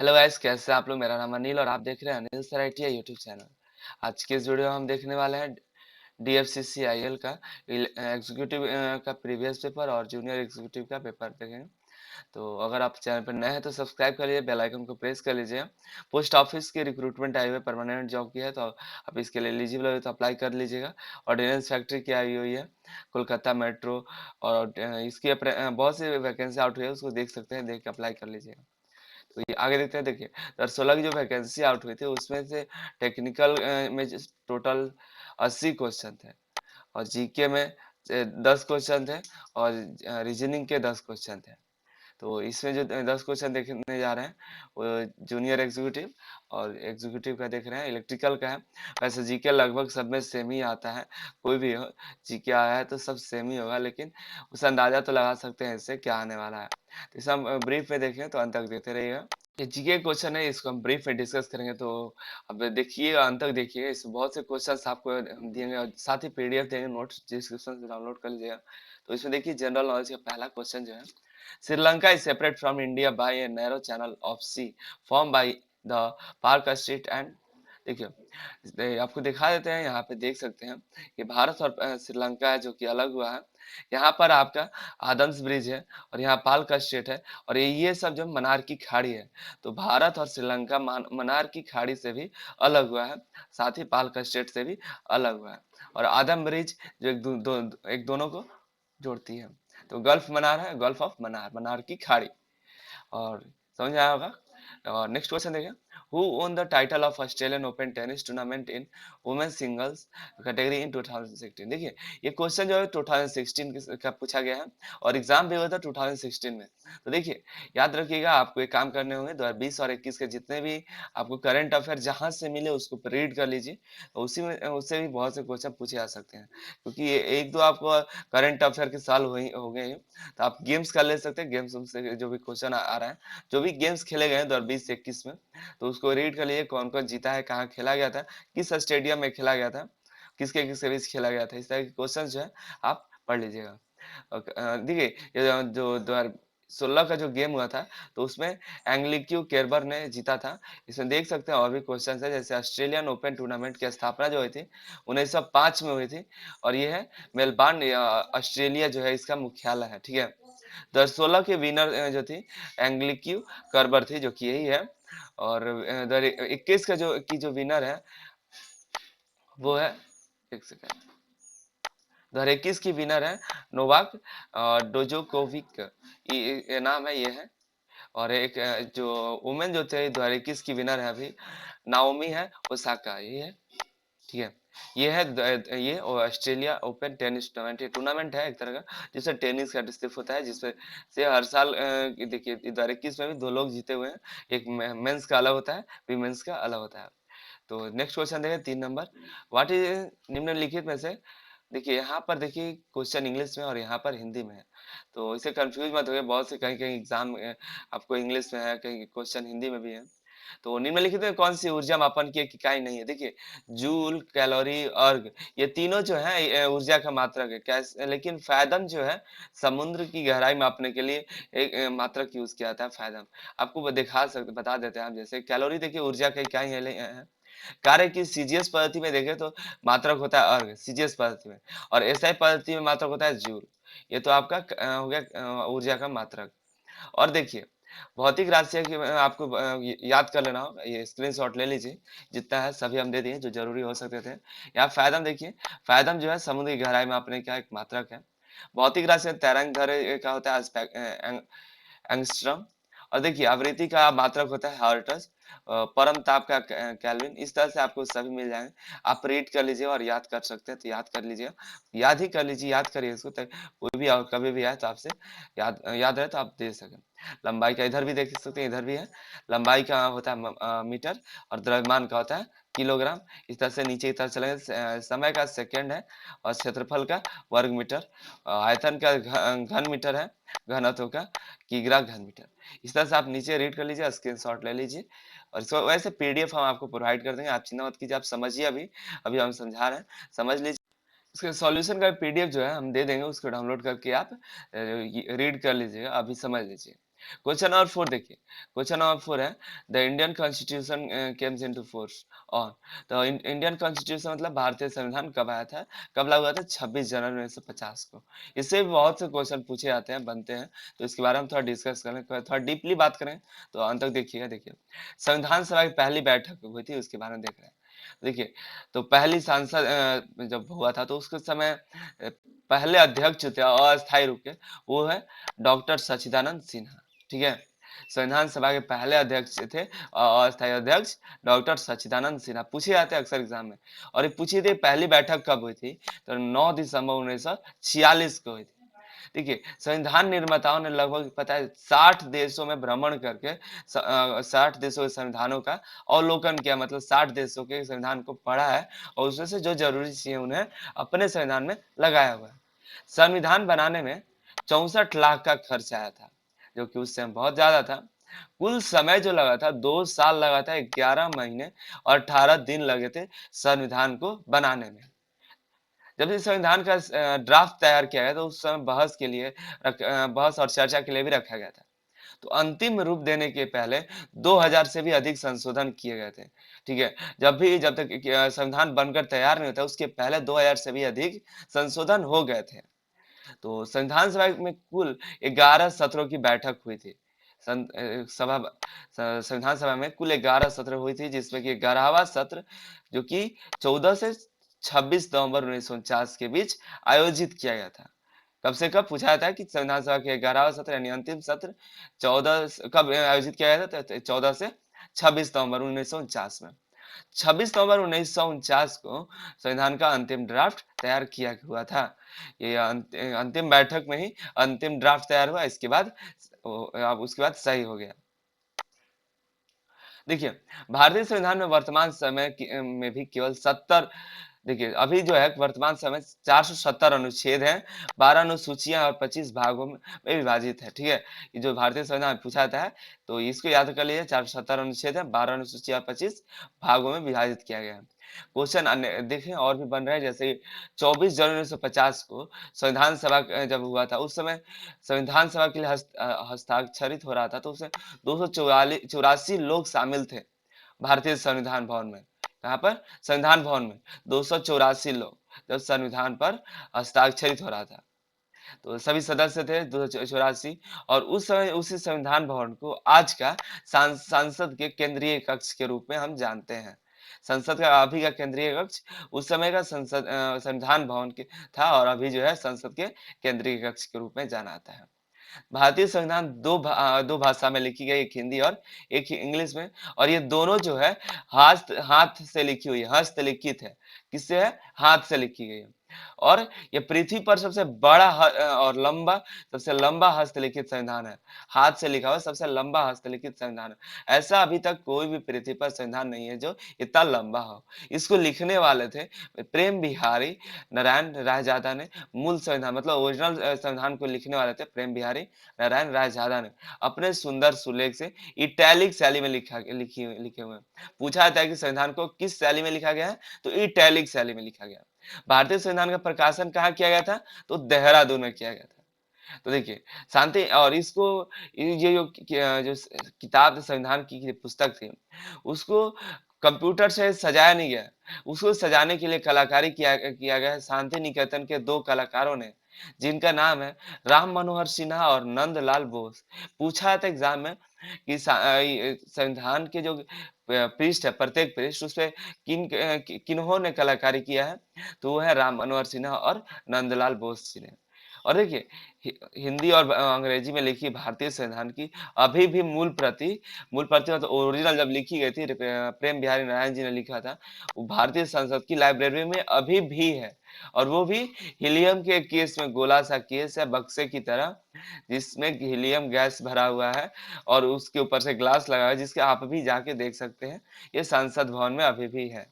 Hello guys, कैसे हैं आप लोग। मेरा नाम अनिल और आप देख रहे हैं Anil sir IT YouTube channel. आज के इस वीडियो में हम देखने वाले हैं डीएफसीसी आईएल का एग्जीक्यूटिव का प्रीवियस पेपर और जूनियर एग्जीक्यूटिव का पेपर देखेंगे। तो अगर आप चैनल पर नए हैं तो सब्सक्राइब कर लीजिए, बेल आइकन को प्रेस कर लीजिए। पोस्ट ऑफिस की रिक्रूटमेंट आई हुई है, परमानेंट जॉब की है, तो आप इसके लिए एलिजिबल हो तो अप्लाई कर लीजिएगा। ऑर्डिनेंस फैक्ट्री की आई हुई है, कोलकाता मेट्रो। और इसकी बहुत सी वैकेंसी आउट हुई है, उसको देख सकते हैं, देख के अप्लाई कर लीजिएगा। तो ये आगे देखते हैं। देखिए 2016 की जो वैकेंसी आउट हुई थी उसमें से टेक्निकल में टोटल 80 क्वेश्चन थे, और जीके में 10 क्वेश्चन थे, और रीजनिंग के 10 क्वेश्चन थे। तो इसमें जो 10 क्वेश्चन देखने जा रहे हैं वो जूनियर एग्जीक्यूटिव और एग्जीक्यूटिव का देख रहे हैं, इलेक्ट्रिकल का है। वैसे जीके लगभग सब में सेम ही आता है, कोई भी हो जीके आया है तो सब सेम ही होगा, लेकिन उस अंदाजा तो लगा सकते हैं इससे क्या आने वाला है। तो इसे हम ब्रीफ में देखें तो अंत तक देते रहिएगा। ये जीके क्वेश्चन है, इसको हम ब्रीफ में डिस्कस करेंगे। तो अब देखिएगा, अंत तक देखिएगा, इसमें बहुत से क्वेश्चंस आपको दिएंगे और साथ ही पीडीएफ देंगे, नोट्स डिस्क्रिप्शन से डाउनलोड कर लीजिएगा। तो इसमें देखिए जनरल नॉलेज का पहला क्वेश्चन जो है, Sri Lanka is separate from India by a narrow channel of sea formed by the Park Strait and देखिए आपको दिखा देते हैं, यहाँ पे देख सकते हैं कि भारत और श्रीलंका है जो कि अलग हुआ है। यहाँ पर आपका आदम्स ब्रिज है, और यहाँ पाल का स्टेट है, और ये सब जो मनार की खाड़ी है। तो भारत और श्रीलंका मनार की खाड़ी से भी अलग हुआ है, साथ ही पाल का स्टेट से भी अलग हुआ है। और आदम ब्रिज जो एक दोनों को जोड़ती है। तो गल्फ मनार है, गल्फ ऑफ मनार, मनार की खाड़ी। और समझ आया होगा। और नेक्स्ट क्वेश्चन देखिए, who won the title of Australian Open tennis tournament in women's singles category in 2016। देखिए ये क्वेश्चन जो है 2016 का पूछा गया है, और एग्जाम भी हुआ था 2016 में। तो देखिए याद रखिएगा, आपको एक काम करने होंगे, 2020 और 21 के जितने भी आपको करंट अफेयर जहां से मिले उसको रीड कर लीजिए। उसी में उससे भी बहुत से क्वेश्चन पूछे जा सकते हैं, क्योंकि ये एक दो आपको करंट अफेयर के साल हो गए हैं। तो आप गेम्स का ले सकते हैं, गेम्स से जो भी क्वेश्चन आ रहा है, जो भी गेम्स खेले गए हैं 2020 से 21 में, तो उसको रीड कर लिए, कौन कौन जीता है, कहाँ खेला गया था, किस स्टेडियम में खेला गया था, किसके किसके बीच खेला गया था, इस तरह के क्वेश्चन जो है आप पढ़ लीजिएगा। देखिए ये जो 2016 का जो गेम हुआ था, तो उसमें एंग्लिक्यू केरबर ने जीता था। इसमें देख सकते हैं और भी क्वेश्चन है, जैसे ऑस्ट्रेलियन ओपन टूर्नामेंट की स्थापना जो हुई थी 1905 में हुई थी, और ये है मेलबर्न ऑस्ट्रेलिया जो है इसका मुख्यालय है, ठीक है। 2016 के विनर जो थी एंग्लिक्यू कर्बर थी, जो कि यही है। और 2021 का जो विनर है वो है, एक सेकंड, 2021 की विनर है नोवाक डोजोकोविक, ये नाम है, ये है। और एक जो वुमेन जो थे 2021 की विनर है अभी, नाओमी है ओसाका, ये है, ठीक है। ये है ये ऑस्ट्रेलिया ओपन टेनिस टूर्नामेंट है एक तरह का, जिससे टेनिस का सिर्फ होता है, जिसमें से हर साल देखिए 2021 में भी दो लोग जीते हुए हैं, एक मेंस का अलग होता है, विमेंस का अलग होता है। तो नेक्स्ट क्वेश्चन देखें 3 नंबर, व्हाट इज निम्नलिखित में से, देखिए यहाँ पर देखिए क्वेश्चन इंग्लिश में और यहाँ पर हिंदी में है, तो इसे कंफ्यूज मत होइए, बहुत से कहीं कहीं एग्जाम आपको इंग्लिश में है, कहीं क्वेश्चन हिंदी में भी है। तो निम्नलिखित में कौन सी ऊर्जा मापन की एक इकाई नहीं है, देखिए जूल, कैलोरी, अर्ग, ये तीनों जो है ऊर्जा का मात्रक है, कैसे, लेकिन फैदम जो है समुद्र की गहराई मापने के लिए एक मात्रक यूज किया जाता है, फैदम। आपको बता देते हैं आप, जैसे कैलोरी देखिए ऊर्जा का इकाई है। कार्य की सीजीएस पद्धति में देखें तो मात्रक होता है अर्ग सीजीएस पद्धति में, और एसआई पद्धति में मात्रक होता है जूल। ये तो आपका हो गया ऊर्जा का मात्रक। और देखिए भौतिक राशि की आपको याद कर लेना होगा, ये स्क्रीनशॉट ले लीजिए, जितना है सभी हम दे दिए जो जरूरी हो सकते थे। यहाँ फैदम देखिए, फैदम जो है समुद्री गहराई में अपने का एक मात्रक है। भौतिक राशि में तैरंग धैर्य का होता है एंगस्ट्रम। और देखिए आवृत्ति का मात्रक होता है हर्ट्ज, परम ताप का केल्विन। इस तरह से आपको सभी मिल जाएंगे, आप रीड कर लीजिए और याद कर सकते हैं तो याद कर लीजिए, याद ही कर लीजिए, याद करिए इसको, कोई भी कभी भी आए तो आपसे याद रहे तो आप दे सकें। लंबाई का इधर भी देख सकते हैं, इधर भी है, लंबाई का होता है मीटर, और द्रव्यमान का होता है किलोग्राम। इस तरह से नीचे की तरफ चलेंगे, समय का सेकंड है, और क्षेत्रफल का वर्ग मीटर, आयतन का घन मीटर है, घनत्व का किग्रा घन मीटर। इस तरह से आप नीचे रीड कर लीजिए, स्क्रीनशॉट ले लीजिए, और इसको वैसे पीडीएफ हम आपको प्रोवाइड कर देंगे, आप चिंता मत कीजिए, आप समझिए, अभी अभी हम समझा रहे हैं, समझ लीजिए। उसके सॉल्यूशन का पीडीएफ जो है हम दे देंगे, उसको डाउनलोड करके आप रीड कर लीजिएगा, अभी समझ लीजिए। क्वेश्चन नंबर 4 देखिए। क्वेश्चन नंबर 4 है the Indian constitution Kemps into force on. तो इंडियन कॉन्स्टिट्यूशन मतलब भारतीय संविधान कब आया था, कब लागू हुआ था? 26 जनवरी 1950 को। इससे भी बहुत से क्वेश्चन पूछे जाते हैं, बनते हैं, तो इसके बारे में थोड़ा डिस्कस करें, थोड़ा डीपली बात करें, तो अंत तक देखिएगा। देखिए, संविधान सभा की पहली बैठक हुई थी, उसके बारे में देख रहे हैं। देखिए, तो पहली सांसद जब हुआ था तो उसके समय पहले अध्यक्ष थे अस्थायी रूप के, वो है डॉक्टर सच्चिदानंद सिन्हा। ठीक है, संविधान सभा के पहले अध्यक्ष थे अस्थायी अध्यक्ष डॉक्टर सच्चिदानंद सिन्हा। पूछे जाते हैं अक्सर एग्जाम में। और ये पूछी थी पहली बैठक कब हुई थी, तो 9 दिसंबर 1946 को हुई थी। देखिए, संविधान निर्माताओं ने लगभग पता है 60 देशों में भ्रमण करके 60 देशों के संविधानों का अवलोकन किया, मतलब 60 देशों के संविधान को पढ़ा है और उसमें से जो जरूरी चीजें उन्हें अपने संविधान में लगाया हुआ है। संविधान बनाने में 64 लाख का खर्च आया था, जो कि उस समय बहुत ज्यादा था। कुल समय जो लगा था 2 साल लगा था, 11 महीने और 18 दिन लगे थे संविधान को बनाने में। जब इस संविधान का ड्राफ्ट तैयार किया गया तो उस समय बहस के लिए बहस और चर्चा के लिए भी रखा गया था। तो अंतिम रूप देने के पहले 2000 से भी अधिक संशोधन किए गए थे। ठीक है, जब तक संविधान बनकर तैयार नहीं होता उसके पहले 2000 से भी अधिक संशोधन हो गए थे। तो संविधान सभा में कुल 11 सत्रों की बैठक हुई थी। संविधान सभा में कुल 11 सत्र हुई थी, जिसमें कि 11वां सत्र जो कि 14 से 26 नवंबर 1949 के बीच आयोजित किया गया था। कब से कब पूछा जाता है कि संविधान सभा के 11वां सत्र यानी अंतिम सत्र 14 कब आयोजित किया गया था? 14 से 26 नवंबर 1949 में। 26 नवंबर 1949 को संविधान का अंतिम ड्राफ्ट तैयार किया हुआ था। ये अंतिम बैठक में ही अंतिम ड्राफ्ट तैयार हुआ, इसके बाद अब उसके बाद सही हो गया। देखिए, भारतीय संविधान में वर्तमान समय में भी केवल 70, देखिए अभी जो है वर्तमान समय 470 अनुच्छेद हैं, 12 अनुसूचियां और 25 भागों में विभाजित है। ठीक है, ये जो भारतीय संविधान में पूछा जाता है तो इसको याद कर लीजिए, 470 अनुच्छेद है, 12 अनुसूचियां और 25 भागों में विभाजित किया गया है। क्वेश्चन अन्य देखें और भी बन रहे हैं, जैसे 24 जनवरी 1950 को संविधान सभा जब हुआ था उस समय संविधान सभा के लिए हस्ताक्षरित हो रहा था, तो उसमें 284 लोग शामिल थे भारतीय संविधान भवन में। कहाँ पर? संविधान भवन में 284 लोग जब संविधान पर हस्ताक्षरित हो रहा था, तो सभी सदस्य थे 284। और उस समय उसी संविधान भवन को आज का संसद के केंद्रीय कक्ष के रूप में हम जानते हैं। संसद का अभी का केंद्रीय कक्ष उस समय का संविधान भवन के था, और अभी जो है संसद के केंद्रीय कक्ष के रूप में जाना आता है। भारतीय संविधान दो भाषा में लिखी गई, एक हिंदी और एक इंग्लिश में। और ये दोनों जो है हाथ हाथ से लिखी हुई है, हस्तलिखित है। किससे है? हाथ से लिखी गई है। और ये पृथ्वी पर सबसे बड़ा और लंबा, सबसे लंबा हस्तलिखित संविधान है। हाथ से लिखा हुआ सबसे लंबा हस्तलिखित संविधान है। ऐसा अभी तक कोई भी पृथ्वी पर संविधान नहीं है जो इतना लंबा हो। इसको लिखने वाले थे प्रेम बिहारी नारायण रायजादा ने। मूल संविधान मतलब ओरिजिनल संविधान को लिखने वाले थे प्रेम बिहारी नारायण रायजादा ने, अपने सुंदर सुलेख से इटैलिक शैली में लिखे हुए हैं। पूछा जाता है कि संविधान को किस शैली में लिखा गया है, तो इटैलिक शैली में लिखा गया। भारतीय संविधान का प्रकाशन कहाँ किया गया था? तो देहरादून में किया गया था। तो देखिए, शांति और इसको ये जो किताब संविधान की पुस्तक थी उसको कंप्यूटर से सजाया नहीं गया, उसको सजाने के लिए कलाकारी किया गया है शांति निकेतन के 2 कलाकारों ने, जिनका नाम है राम मनोहर सिन्हा और नंदलाल बोस। पूछा था एग्जाम में कि संविधान के जो पृष्ठ है, प्रत्येक पृष्ठ उस पे किन्हों ने कलाकारी किया है, तो वो है राम मनोहर सिन्हा और नंदलाल बोस जी ने। और देखिए, हिंदी और अंग्रेजी में लिखी भारतीय संविधान की अभी भी मूल प्रति मतलब ओरिजिनल जब लिखी गई थी, प्रेम बिहारी नारायण जी ने लिखा था, वो भारतीय संसद की लाइब्रेरी में अभी भी है। और वो भी हीलियम के केस में, गोला सा केस है बक्से की तरह, जिसमें हीलियम गैस भरा हुआ है और उसके ऊपर से ग्लास लगा है, जिसके आप भी जाके देख सकते हैं। ये संसद भवन में अभी भी है।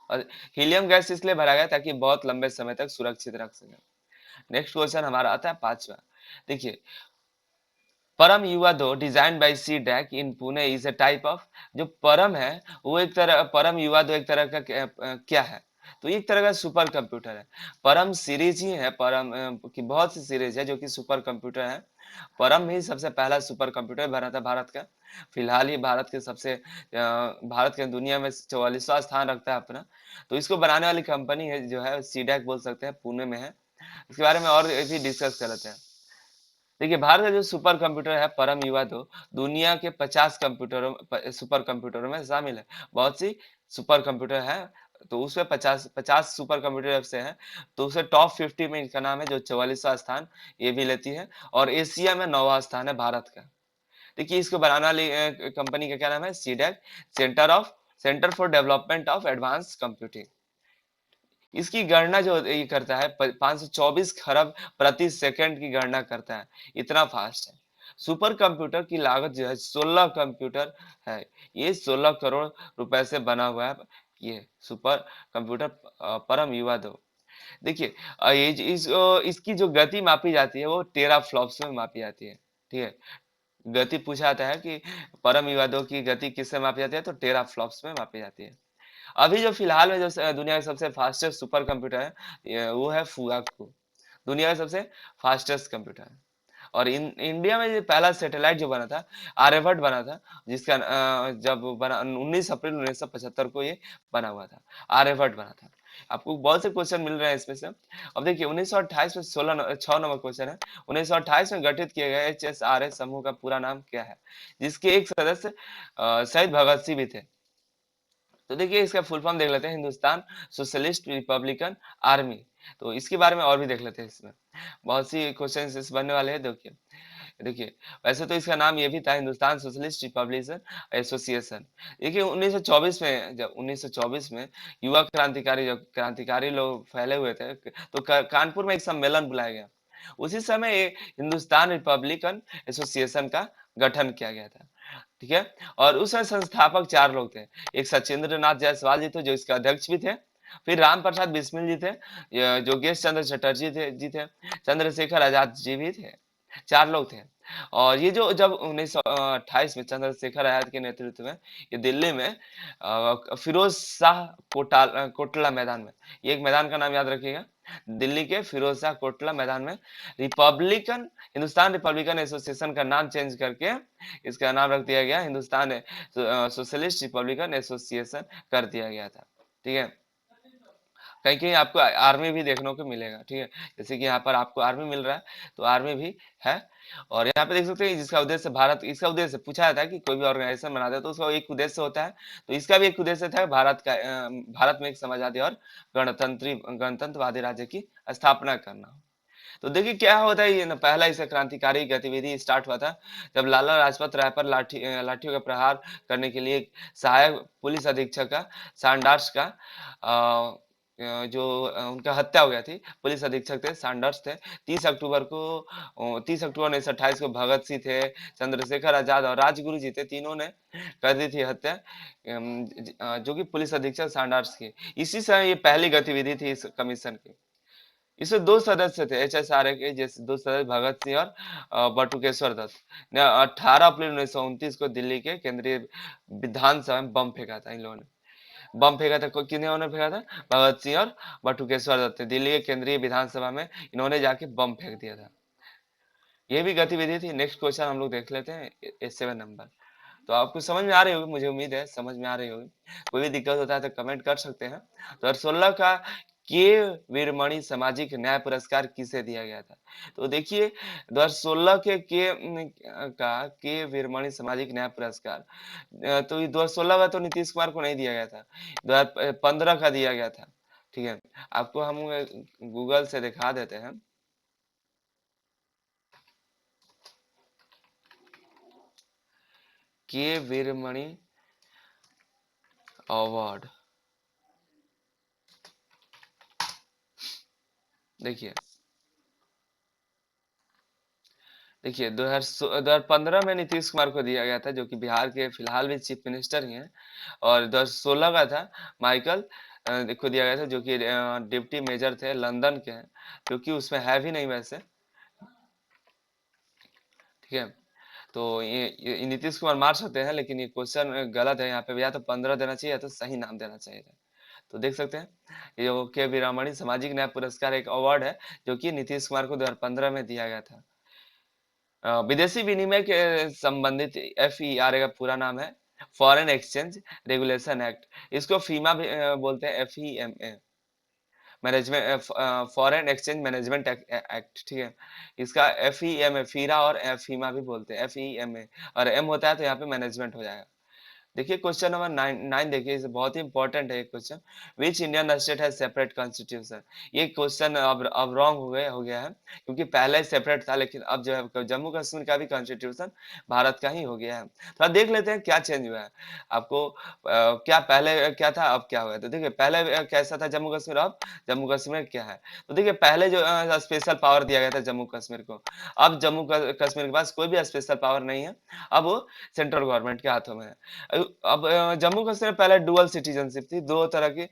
और हीलियम गैस इसलिए भरा गया ताकि बहुत लंबे समय तक सुरक्षित रख सके। नेक्स्ट क्वेश्चन हमारा आता है 5वां। देखिए, परम युवा दो design by C DAC in Pune is a type of, जो परम है वो एक तरह, परम युवा दो एक तरह का क्या है? तो एक तरह का सुपर कंप्यूटर है। परम सीरीज ही है, परम की बहुत सी सीरीज है जो कि सुपर कंप्यूटर है। परम ही सबसे पहला सुपर कंप्यूटर बना था भारत का। फिलहाल ही भारत के दुनिया में 44वां स्थान रखता है अपना। तो इसको बनाने वाली कंपनी है जो है सीडैक बोल सकते हैं, पुणे में है। इसके बारे में और भी डिस्कस कर लेते हैं। देखिए, भारत का जो सुपर कंप्यूटर है परम युवा 2 दुनिया के 50 सुपर कंप्यूटरों में शामिल है। बहुत सी सुपर कंप्यूटर है, तो उसमें 50 सुपर कंप्यूटर से है। तो उसे टॉप 50 में इनका नाम है, जो 44वां स्थान ये भी लेती है। और एशिया में 9वां स्थान है भारत का। देखिए, इसको बनाने वाली कंपनी का क्या नाम है? CDAC, centre for development of advance computing. इसकी गणना जो ये करता है 524 खरब प्रति सेकंड की गणना करता है। इतना फास्ट है। सुपर कंप्यूटर की लागत जो है 16 कंप्यूटर है। ये 16 करोड़ रुपए से बना हुआ है। ये सुपर कंप्यूटर परम युवा 2। देखिए, इसकी जो गति मापी जाती है वो टेरा फ्लॉप्स में मापी जाती है। ठीक है, गति पूछा जाता है कि परम युवा 2 की गति किससे मापी जाती है, तो टेरा फ्लॉप्स में मापी जाती है। अभी जो फिलहाल में जो दुनिया का सबसे फास्टेस्ट सुपर कंप्यूटर है, वो है फुगाकू। दुनिया का सबसे फास्टेस्ट कंप्यूटर है। और इंडिया में जो पहला सैटेलाइट जो बना था, आर्यभट्ट बना था, जिसका जब बना 19 अप्रैल 1975 को ये बना हुआ था। आर्यभट्ट बना था। आपको बहुत से क्वेश्चन मिल रहे हैं इसमें से। अब देखिए, 1928 में 6 नंबर क्वेश्चन है। 1928 में गठित किए गए HSRA समूह का पूरा नाम क्या है, जिसके एक सदस्य शहीद भगत सिंह भी थे। तो देखिए, इसका फुल फॉर्म देख लेते हैं, हिंदुस्तान सोशलिस्ट रिपब्लिकन आर्मी। तो इसके बारे में और भी देख लेते हैं। इसमें बहुत सी क्वेश्चन इस बनने वाले हैं। देखिए देखिए वैसे तो इसका नाम ये भी था, हिंदुस्तान सोशलिस्ट रिपब्लिकन एसोसिएशन। देखिए, 1924 में, जब 1924 में युवा क्रांतिकारी लोग फैले हुए थे, तो कानपुर में एक सम्मेलन बुलाया गया। उसी समय ये हिंदुस्तान रिपब्लिकन एसोसिएशन का गठन किया गया था। ठीक है, और उसमें संस्थापक 4 लोग थे। एक सचिंद्र नाथ जायसवाल जी थे, जो इसके अध्यक्ष भी थे। फिर राम प्रसाद बिस्मिल जी थे, योगेश चंद्र चटर्जी थे, चंद्रशेखर आजाद जी भी थे। 4 लोग थे। और ये जो जब 1928 में चंद्रशेखर आजाद के नेतृत्व में ये दिल्ली में फिरोज शाह कोटला मैदान में, ये एक मैदान का नाम याद रखिएगा, दिल्ली के फिरोज शाह कोटला मैदान में हिंदुस्तान रिपब्लिकन एसोसिएशन का नाम चेंज करके इसका नाम रख दिया गया, हिंदुस्तान सोशलिस्ट रिपब्लिकन एसोसिएशन कर दिया गया था। ठीक है, कहीं कहीं आपको आर्मी भी देखने को मिलेगा। ठीक है, जैसे कि यहाँ पर आपको आर्मी मिल रहा है, तो आर्मी भी है। और यहाँ पे देख सकते हैं, जिसका उद्देश्य इसका उद्देश्य पूछा जाता है कि कोई भी ऑर्गेनाइजेशन बनाते हैं तो उसका एक उद्देश्य होता है। तो इसका भी एक उद्देश्य था, भारत में एक समाजवादी और गणतंत्रवादी राज्य की स्थापना करना। तो देखिए, क्या होता है, ये पहला इसका क्रांतिकारी गतिविधि स्टार्ट हुआ था जब लाला लाजपत राय पर लाठियों का प्रहार करने के लिए सहायक पुलिस अधीक्षक का सैंडर्स का उनका हत्या हो गया थी। पुलिस अधीक्षक थे, सैंडर्स थे। 30 अक्टूबर 1928 को भगत सिंह थे, चंद्रशेखर आजाद और राजगुरु जी थे, तीनों ने कर दी थी हत्या, जो कि पुलिस अधीक्षक सैंडर्स की। इसी समय ये पहली गतिविधि थी इस कमीशन की। इसमें 2 सदस्य थे HSRA के, जैसे 2 सदस्य भगत सिंह और बटुकेश्वर दत्त ने 18 अप्रैल 1929 को दिल्ली के केंद्रीय विधानसभा में बम फेंका था। इन लोगों ने बम फेंका था। किन्होंने फेंका था? भगत सिंह और बटुकेश्वर दत्त ने दिल्ली के केंद्रीय विधानसभा में इन्होंने जाके बम फेंक दिया था। ये भी गतिविधि थी। नेक्स्ट क्वेश्चन हम लोग देख लेते हैं, 7 नंबर। तो आपको समझ में आ रही होगी, मुझे उम्मीद है समझ में आ रही होगी। कोई भी दिक्कत होता है तो कमेंट कर सकते हैं। 2016 का के वीरमणि सामाजिक न्याय पुरस्कार किसे दिया गया था? तो देखिए, 2016 के वीरमणि सामाजिक न्याय पुरस्कार, तो ये 2016 का तो नीतीश कुमार को नहीं दिया गया था, 2015 का दिया गया था। ठीक है, आपको हम गूगल से दिखा देते हैं। के वीरमणि अवार्ड, देखिए देखिए 2015 में नीतीश कुमार को दिया गया था, जो कि बिहार के फिलहाल भी चीफ मिनिस्टर ही हैं। और 2016 का था माइकल को दिया गया था, जो कि डिप्टी मेजर थे, लंदन के हैं, क्योंकि उसमें है भी नहीं वैसे। ठीक है, तो ये नीतीश कुमार मार सकते हैं, लेकिन ये क्वेश्चन गलत है। यहाँ पे या तो 15 देना चाहिए या तो सही नाम देना चाहिए था। तो देख सकते हैं, ये जो के वीरामणि सामाजिक न्याय पुरस्कार एक अवार्ड है, जो कि नीतीश कुमार को 2015 में दिया गया था। विदेशी विनिमय के संबंधित FERA का पूरा नाम है फॉरेन एक्सचेंज रेगुलेशन एक्ट। इसको फीमा भी बोलते हैं, FEMA, management foreign exchange management act, ठीक है। इसका FEMA फीरा और फीमा भी बोलते हैं, FEMA, और M होता है तो यहाँ पे मैनेजमेंट हो जाएगा। देखिए क्वेश्चन नंबर 9 देखिए, इसे बहुत ही इंपॉर्टेंट है ये question. Which Indian state has separate constitution. ये क्वेश्चन अब रॉन्ग हो गया है, क्योंकि पहले सेपरेट था, लेकिन अब जो है जम्मू कश्मीर का भी कॉन्स्टिट्यूशन भारत का ही हो गया है। थोड़ा देख लेते हैं क्या चेंज हुआ है आपको। क्या पहले क्या था, अब क्या हुआ है। तो देखिए पहले कैसा था जम्मू कश्मीर, अब जम्मू कश्मीर क्या है। तो देखिए पहले जो स्पेशल पावर दिया गया था जम्मू कश्मीर को, अब जम्मू कश्मीर के पास कोई भी स्पेशल पावर नहीं है, अब वो सेंट्रल गवर्नमेंट के हाथों में है। अब जम्मू कश्मीर में पहले डुअल सिटीजनशिप थी, दो तरह की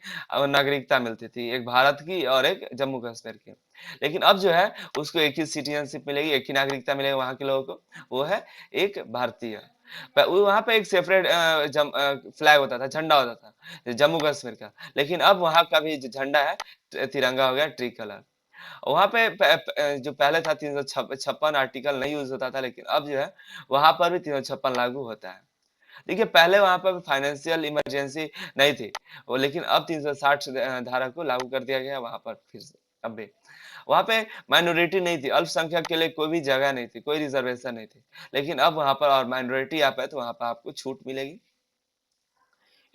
नागरिकता मिलती थी, एक भारत की और एक जम्मू कश्मीर की। लेकिन अब जो है उसको एक ही सिटीजनशिप मिलेगी, एक ही नागरिकता मिलेगी वहां के लोगों को, वो है एक भारतीय। वहां पे एक सेपरेट फ्लैग होता था, झंडा होता था जम्मू कश्मीर का, लेकिन अब वहां का भी जो झंडा है तिरंगा हो गया, ट्री कलर। वहां पे जो पहले था 356 आर्टिकल नहीं यूज होता था, लेकिन अब जो है वहां पर भी 356 लागू होता है। देखिए पहले वहां पर फाइनेंशियल इमरजेंसी नहीं थी वो, लेकिन अब 360 धारा को लागू कर दिया गया वहां पर फिर से। अब भी वहां पे माइनॉरिटी नहीं थी, अल्पसंख्यक के लिए कोई भी जगह नहीं थी, कोई रिजर्वेशन नहीं थी, लेकिन अब वहां पर और माइनॉरिटी आप है तो वहां पर आपको छूट मिलेगी।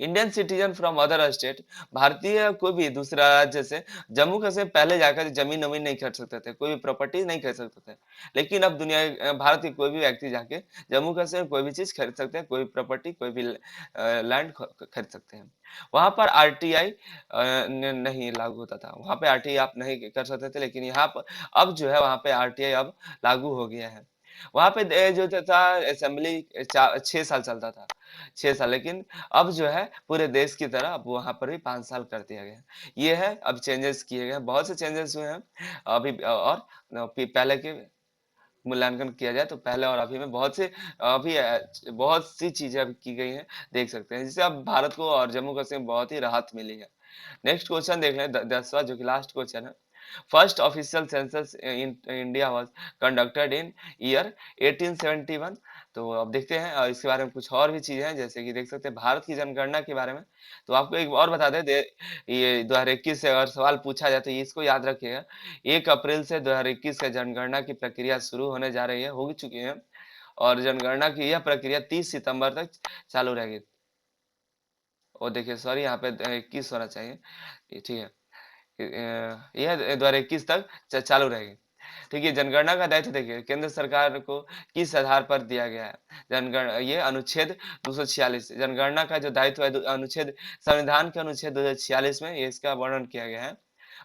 Indian citizen from other state, भारतीय कोई भी दूसरा राज्य से जम्मू कश्मीर पहले जाकर जमीन वमीन नहीं खरीद सकते थे, कोई भी प्रॉपर्टी नहीं खरीद सकते थे, लेकिन अब दुनिया भारत के कोई भी व्यक्ति जाके जम्मू कश्मीर कोई भी चीज खरीद सकते हैं, कोई भी प्रॉपर्टी, कोई भी लैंड खरीद सकते हैं। वहां पर RTI नहीं लागू होता था, वहां पे RTI आप नहीं कर सकते थे, लेकिन यहाँ पर अब जो है वहां पे RTI अब लागू हो गया है। वहां पे जो था असेंबली 6 साल चलता था, 6 साल, लेकिन अब जो है पूरे देश की तरह अब वहां पर भी 5 साल कर दिया गया। ये है, अब चेंजेस किए गए, बहुत से चेंजेस हुए हैं अभी। और पहले के मूल्यांकन किया जाए तो पहले और अभी में बहुत से अभी बहुत सी चीजें अभी की गई हैं, देख सकते हैं, जिससे अब भारत को और जम्मू कश्मीर बहुत ही राहत मिली है। नेक्स्ट क्वेश्चन देख लें, 10वां, जो कि लास्ट क्वेश्चन है। First official census in India was conducted in year 1871। तो अब देखते हैं इसके बारे में कुछ और भी चीजें हैं, जैसे कि देख सकते हैं भारत की जनगणना के बारे में। तो आपको एक और बता दें, ये 2021 से अगर सवाल पूछा जाए तो ये इसको याद रखिएगा। 1 अप्रैल से 2021 का जनगणना की प्रक्रिया शुरू होने जा रही है, हो चुकी है, और जनगणना की यह प्रक्रिया 30 सितंबर तक चालू रहेगी। और देखिए सॉरी, यहाँ पे 21 होना चाहिए, ये ठीक है। यह 2021 तक चालू रहेगी। ठीक है, जनगणना का दायित्व देखिए केंद्र सरकार को किस आधार पर दिया गया है। ये अनुच्छेद 246, जनगणना का जो दायित्व है अनुच्छेद, संविधान के अनुच्छेद 246 में ये इसका वर्णन किया गया है।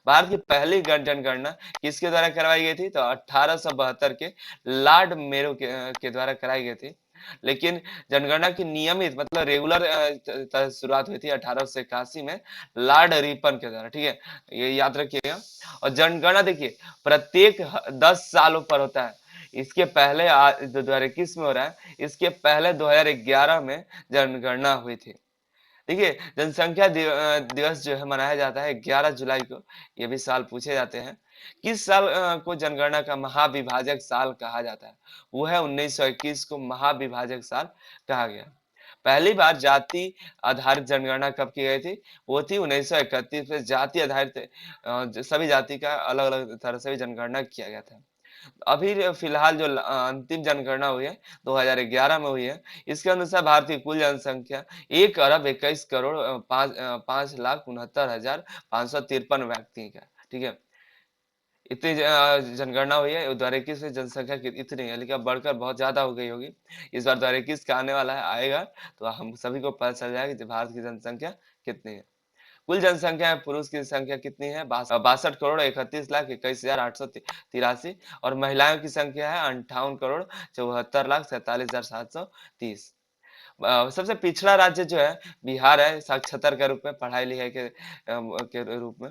भारत की पहली जनगणना किसके द्वारा करवाई गई थी, तो 1872 के लॉर्ड मेयो के द्वारा कराई गई थी। लेकिन जनगणना की नियमित मतलब रेगुलर शुरुआत हुई थी 1881 में लॉर्ड रिपन के द्वारा, ठीक है, ये याद रखिएगा। और जनगणना देखिए प्रत्येक 10 सालों पर होता है। इसके पहले 2021 में हो रहा है, इसके पहले 2011 में जनगणना हुई थी। देखिए जनसंख्या दिवस जो है मनाया जाता है 11 जुलाई को, ये भी साल पूछे जाते हैं। किस साल को जनगणना का महाविभाजक साल कहा जाता है, वो है 1921 को महाविभाजक साल कहा गया। पहली बार जाति आधारित जनगणना कब की गई थी, वो थी 1931 में, जाति आधारित सभी जाति का अलग अलग तरह से भी जनगणना किया गया था। अभी फिलहाल जो अंतिम जनगणना हुई है 2011 में हुई है, इसके अनुसार भारत की कुल जनसंख्या 1 अरब 21 करोड़ 5 लाख 69 हजार 553 व्यक्ति का, ठीक है। इतनी जनगणना हुई है 2021 में, जनसंख्या इतनी है, लेकिन अब बढ़कर बहुत ज्यादा हो गई होगी। इस बार 2021 का आने वाला है, आएगा तो हम सभी को पता चल जाएगा कि भारत की जनसंख्या कितनी है। कुल जनसंख्या में पुरुष की संख्या कितनी है, 62 करोड़ 31 लाख 21 हजार 883, और महिलाओं की संख्या है 58 करोड़ 74 लाख 47 हजार 730। सबसे पिछड़ा राज्य जो है बिहार है, साक्षरता के रूप में, पढ़ाई लिखाई के रूप में।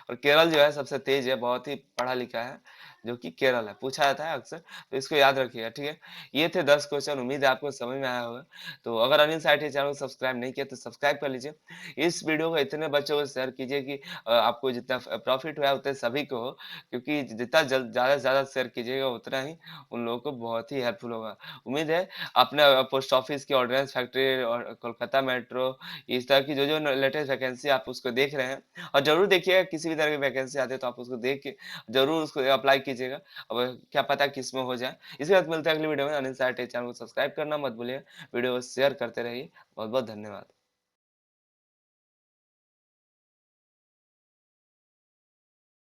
और केरल जो है सबसे तेज है, बहुत ही पढ़ा लिखा है, जो कि केरल है, पूछा जाता है अक्सर, तो इसको याद रखिएगा, ठीक है? ये थे 10 क्वेश्चन, उम्मीद है आपको समझ में आया होगा। तो अगर अनिल साइटी चैनल को सब्सक्राइब नहीं किया तो सब्सक्राइब कर लीजिए। इस वीडियो को इतने बच्चों को शेयर कीजिए कि आपको जितना प्रॉफिट हुआ है उतने सभी को हो, क्योंकि जितना ज़्यादा से ज़्यादा शेयर कीजिएगा उतना ही उन लोगों को बहुत ही हेल्पफुल होगा। उम्मीद है अपने पोस्ट ऑफिस की ऑर्डिनेंस फैक्ट्री और कोलकाता मेट्रो, इस तरह की जो-जो लेटेस्ट वैकेंसी आप उसको देख रहे हैं और ज़रूर देखिएगा, किसी भी तरह की वैकेंसी आती है तो आप उसको देख के ज़रूर उसको अप्लाई कीजिएगा। अब क्या पता किसमें हो जाए। इसी के साथ मिलते हैं अगली वीडियो में। अनिल साइटी चैनल को सब्सक्राइब करना मत भूलिएगा। वीडियो को शेयर करते रहिए। बहुत-बहुत धन्यवाद।